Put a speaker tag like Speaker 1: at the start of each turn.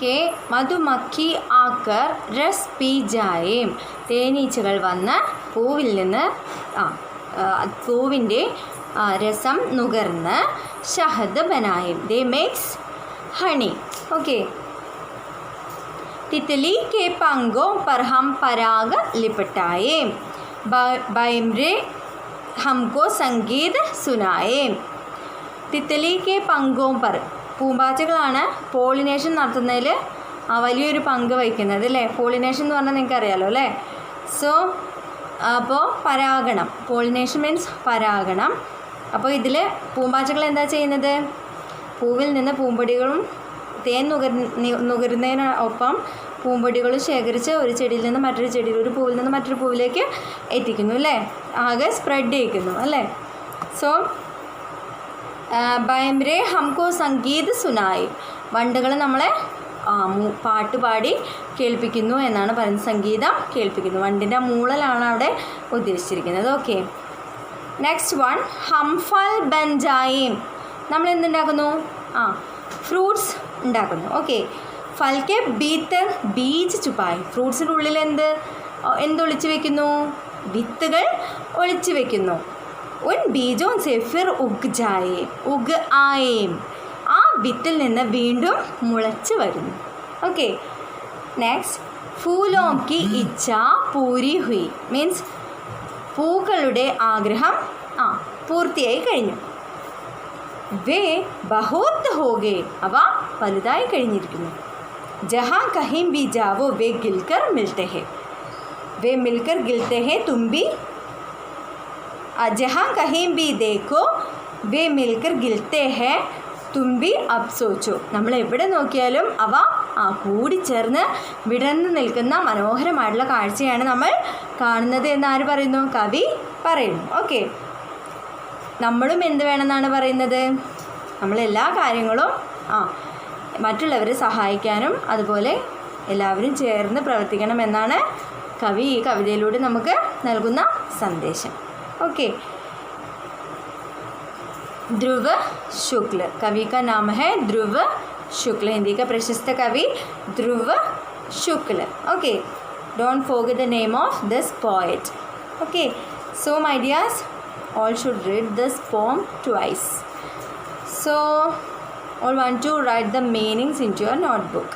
Speaker 1: के मधुमक्खी आकर रस पी जाए. തേനീച്ചകൾ വന്ന് പൂവിൽ നിന്ന് പൂവിൻ്റെ രസം നുകർന്ന് ഷഹദ് ബനായും. ദേ മേക്സ് ഹണി. ഓക്കെ. तितली के पंखों पर हम पराग लिपटाए. बैम्रे हमको संगीत सुनाए. തിത്തലി കെ പങ്കോം പർ, പൂമ്പാറ്റകളാണ് പോളിനേഷൻ നടത്തുന്നതിൽ വലിയൊരു പങ്ക് വഹിക്കുന്നത് അല്ലേ. പോളിനേഷൻ എന്ന് പറഞ്ഞാൽ നിങ്ങൾക്ക് അറിയാമല്ലോ അല്ലേ. സോ അപ്പോൾ പരാഗണം, പോളിനേഷൻ മീൻസ് പരാഗണം. അപ്പോൾ ഇതിൽ പൂമ്പാറ്റകൾ എന്താ ചെയ്യുന്നത്? പൂവിൽ നിന്ന് പൂമ്പൊടികളും തേൻ നുകരുന്നതിനൊപ്പം പൂമ്പൊടികളും ശേഖരിച്ച് ഒരു ചെടിയിൽ നിന്ന് മറ്റൊരു ചെടിയിൽ, ഒരു പൂവിൽ നിന്ന് മറ്റൊരു പൂവിലേക്ക് എത്തിക്കുന്നു അല്ലേ. ആകെ സ്പ്രെഡ് ചെയ്യിക്കുന്നു അല്ലേ. സോ ബൈംരെ ഹംകോ സംഗീത് സുനായി, വണ്ടുകൾ നമ്മളെ പാട്ട് പാടി കേൾപ്പിക്കുന്നു എന്നാണ് പറയുന്നത്. സംഗീതം കേൾപ്പിക്കുന്നു. വണ്ടിൻ്റെ മൂളലാണ് അവിടെ ഉദ്ദേശിച്ചിരിക്കുന്നത്. ഓക്കെ. നെക്സ്റ്റ് വൺ, ഹംഫൽ ബൻജായിം. നമ്മൾ എന്തുണ്ടാക്കുന്നു? ഫ്രൂട്ട്സ് ഉണ്ടാക്കുന്നു. ഓക്കെ. ഫൽക്കെ ഭീത്തർ ബീജ് ചുപ്പായി, ഫ്രൂട്ട്സിൻ്റെ ഉള്ളിൽ എന്തൊളിച്ച് വെക്കുന്നു? വിത്തുകൾ ഒളിച്ച് വെക്കുന്നു. ഉൻ ബീജോൻ സെ ഫിർ ഉഗ് ജായേ ഉഗ് ആയേം, ആ വിത്തിൽ നിന്ന് വീണ്ടും മുളച്ച് വരുന്നു. ഓക്കെ. നെക്സ്റ്റ്, ഫൂലോം കി ഇച്ഛ പൂരി ഹുയി മീൻസ് പൂക്കളുടെ ആഗ്രഹം പൂർത്തിയായി കഴിഞ്ഞു. വേ ബഹുത് ഹോഗേ, അവ വലുതായി കഴിഞ്ഞിരിക്കുന്നു. ജഹാ കഹിം ബി ജാവോ വേ ഗിൽക്കർ മിൽത്തെ ഹേ, വേ മിൽക്കർ ഗിൽത്തെ ഹേ തും ബി. ജഹാ കഹിം ബി ദേഖോ വേ മിൽക്കർ ഗിൽത്തെ ഹേ തും ബി അബ് സോച്ചോ. നമ്മൾ എവിടെ നോക്കിയാലും അവ കൂടിച്ചേർന്ന് വിടർന്ന് നിൽക്കുന്ന മനോഹരമായിട്ടുള്ള കാഴ്ചയാണ് നമ്മൾ കാണുന്നത് എന്ന് ആര് പറയുന്നു? കവി പറയുന്നു. ഓക്കെ. നമ്മളും എന്ത് വേണമെന്നാണ് പറയുന്നത്? നമ്മളെല്ലാ കാര്യങ്ങളും മറ്റുള്ളവരെ സഹായിക്കാനും അതുപോലെ എല്ലാവരും ചേർന്ന് പ്രവർത്തിക്കണം എന്നാണ് കവി ഈ കവിതയിലൂടെ നമുക്ക് നൽകുന്ന സന്ദേശം. ഓക്കെ. ध्रुव शुक्ल, कवि का नाम है ध्रुव शुक्ल, हिंदी का प्रशस्त कवि Dhruv Shukla. Okay. Don't forget the name of this poet. Okay. So my dears, all should read this poem twice. So all want to write the meanings into your notebook.